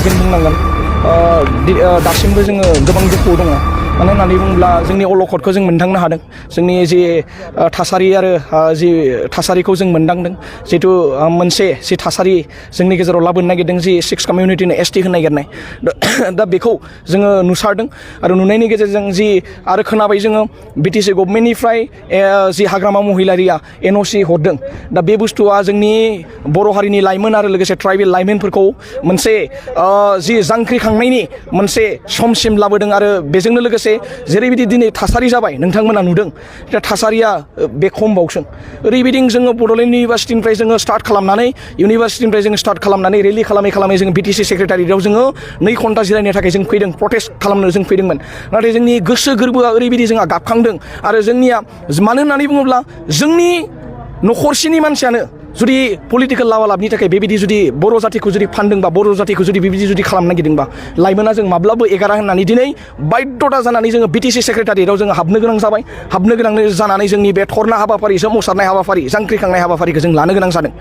जों बुंनांगोन दासिमबो जोङो गोबां दुखुआव दङ मानो होननानै बुङोब्ला जोंनि अलखदखौ जों मोनदांनो हादों जोंनि जि थासारि आरो जि थासारिखौ जों मोनदांदों जिहेतु मोनसे जि थासारि जोंनि गेजेराव लाबोनो नागिरदों जि 6 कमिउनिटिनो एसटि होनो नागिरनाय दा बेखौ जोङो नुसारदों आरो नुनायनि गेजेरजों जि आरो खोनाबाय जोङो बिटिसि गभर्नमेन्टनिफ्राय जि हाग्रामा महिलारिया एनअसि हरदों दा बे बुस्थुआ जोंनि बर' हारिनि लाइमोन आरो लोगोसे ट्राइबेल लाइमोनफोरखौ मोनसे जि जांख्रिखांनायनि मोनसे समसिम लाबोदों आरो बेजोंनो लोगोसे जेरैबायदि दिनै थासारि जाबाय नोंथांमोना नुदों दा थासारिया बे खमबावसो ओरैबायदि जोङो बड'लेण्ड इउनिभारसिटिनिफ्राय जोङो स्टार्ट खालामनानै रेलि खालामै जोङो बिटिसि सेक्रेटारियेटआव जोङो 2 घन्टा जिरायनो थाखाय जों फैदों प्रटेस्ट खालामनो जों फैदोंमोन नाथाय जोंनि गोसो गोरबोआ ओरैबायदि जोंहा गाबखांदों आरो जोंनिया मानो होननानै बुङोब्ला जोंनि न'खरसेनि मानसियानो जुदि पलिटिकेल लाबालाबनि थाखाय बेबायदि जुदि बर' जातिखौ जुदि फानदोंबा बर' जातिखौ जुदि बेबायदि जुदि खालामनो नागिरदोंबा लाइमोना जों माब्लाबो एगारा होननानै दिनै बायद्धता जानानै जोङो बिटिसि सेक्रेटारियेटआव जोङो हाबनो गोनां जानानै जोंनि बे धरना हाबाफारि सोमावसारनाय हाबाफारि जांख्रिखांनाय हाबाफारिखौ जों लानो गोनां जादों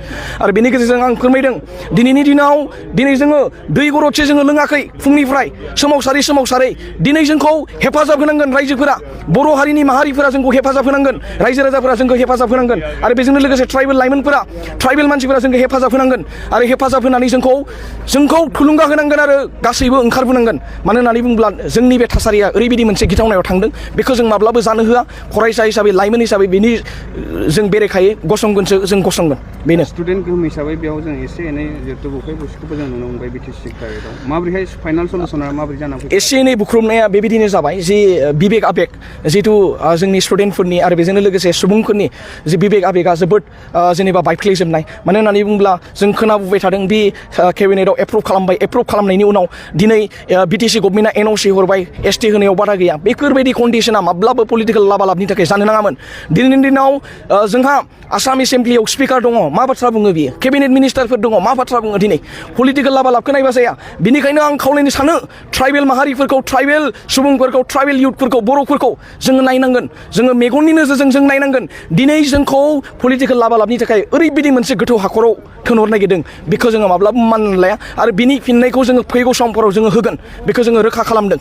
आरो बेनि गेजेरजों आं फोरमायदों दिनैनि दिनाव दिनै जोङो दै गरदसे जोङो लोङाखै फुंनिफ्राय सोमावसारै दिनै जोंखौ हेफाजाब होनांगोन रायजोफोरा बर' हारिनि माहारिफोरा जोंखौ हेफाजाब होनांगोन रायजो राजाफोरा जोंखौ हेफाजाब होनांगोन आरो बेजोंनो लोगोसे ट्राइबेल लाइमोनफोरा ट्राइबेल मानसिफोरा जोंखौ हेफाजाब होनांगोन आरो हेफाजाब होनानै जोंखौ थुलुंगा होनांगोन आरो गासैबो ओंखारबोनांगोन मानो होननानै बुङोब्ला जोंनि बे थासारिया ओरैबायदि मोनसे गिथावनायाव थांदों बेखौ जों माब्लाबो जानो होआ फरायसा हिसाबै लाइमोन हिसाबै बेनि जों बेरेखायै गसंगोनसो जों गसंगोन बेनो स्टुडेन्ट गोहोम हिसाबै बेयाव जों एसे एनै जिहेतु बुख्राय बुसिखौबो जों नुनो मोनबाय बिटिसि सेक्रेटारियेटआव माबोरैहाय फाइनाल सलुसना माबोरै जानानै फैयो एसे एनै बुख्रुबनाया बेबायदिनो जाबाय जि बिबेक आबेग जिहेतु जोंनि स्टुडेन्टफोरनि आरो बेजोंनो लोगोसे सुबुंफोरनि जि बिबेक आबेगा जोबोद जेनेबा बायफ्लेजोबनाय मानो होननानै बुङोब्ला जों खोनाबोबाय थादों बि केबिनेटआव एप्रुभ खालामनायनि उनाव दिनै बिटिसि गभर्नमेन्टआ एनअसि हरबाय एसटि होनायाव बादा गैया बेफोरबायदि कन्डिसना माब्लाबो पलिटिकेल लाबालाबनि थाखाय जानो नाङामोन दिनैनि दिनाव जोंहा आसाम एसेम्ब्लियाव स्पिकार दङ मा बाथ्रा बुङो बियो केबिनेट मिनिस्टारफोर दङ मा बाथ्रा बुङो दिनै पलिटिकेल लाबालाबखौ नायबा जाया बिनिखायनो आं खावलायनो सानो ट्राइबेल माहारिफोरखौ ट्राइबेल सुबुंफोरखौ ट्राइबेल इयुथफोरखौ बर'फोरखौ जोङो नायनांगोन जोङो मेगननि नोजोरजों जों नायनांगोन दिनै जोंखौ पलिटिकेल लाबालाबनि थाखाय ओरैबायदि मोनसे गोथौ हाखराव थोनहरनो नागिरदों बेखौ जोङो माब्लाबा मान लाया आरो बिनि फिननायखौ जोङो फैगौ समफोराव जोङो होगोन बेखौ जोङो रोखा खालामदों।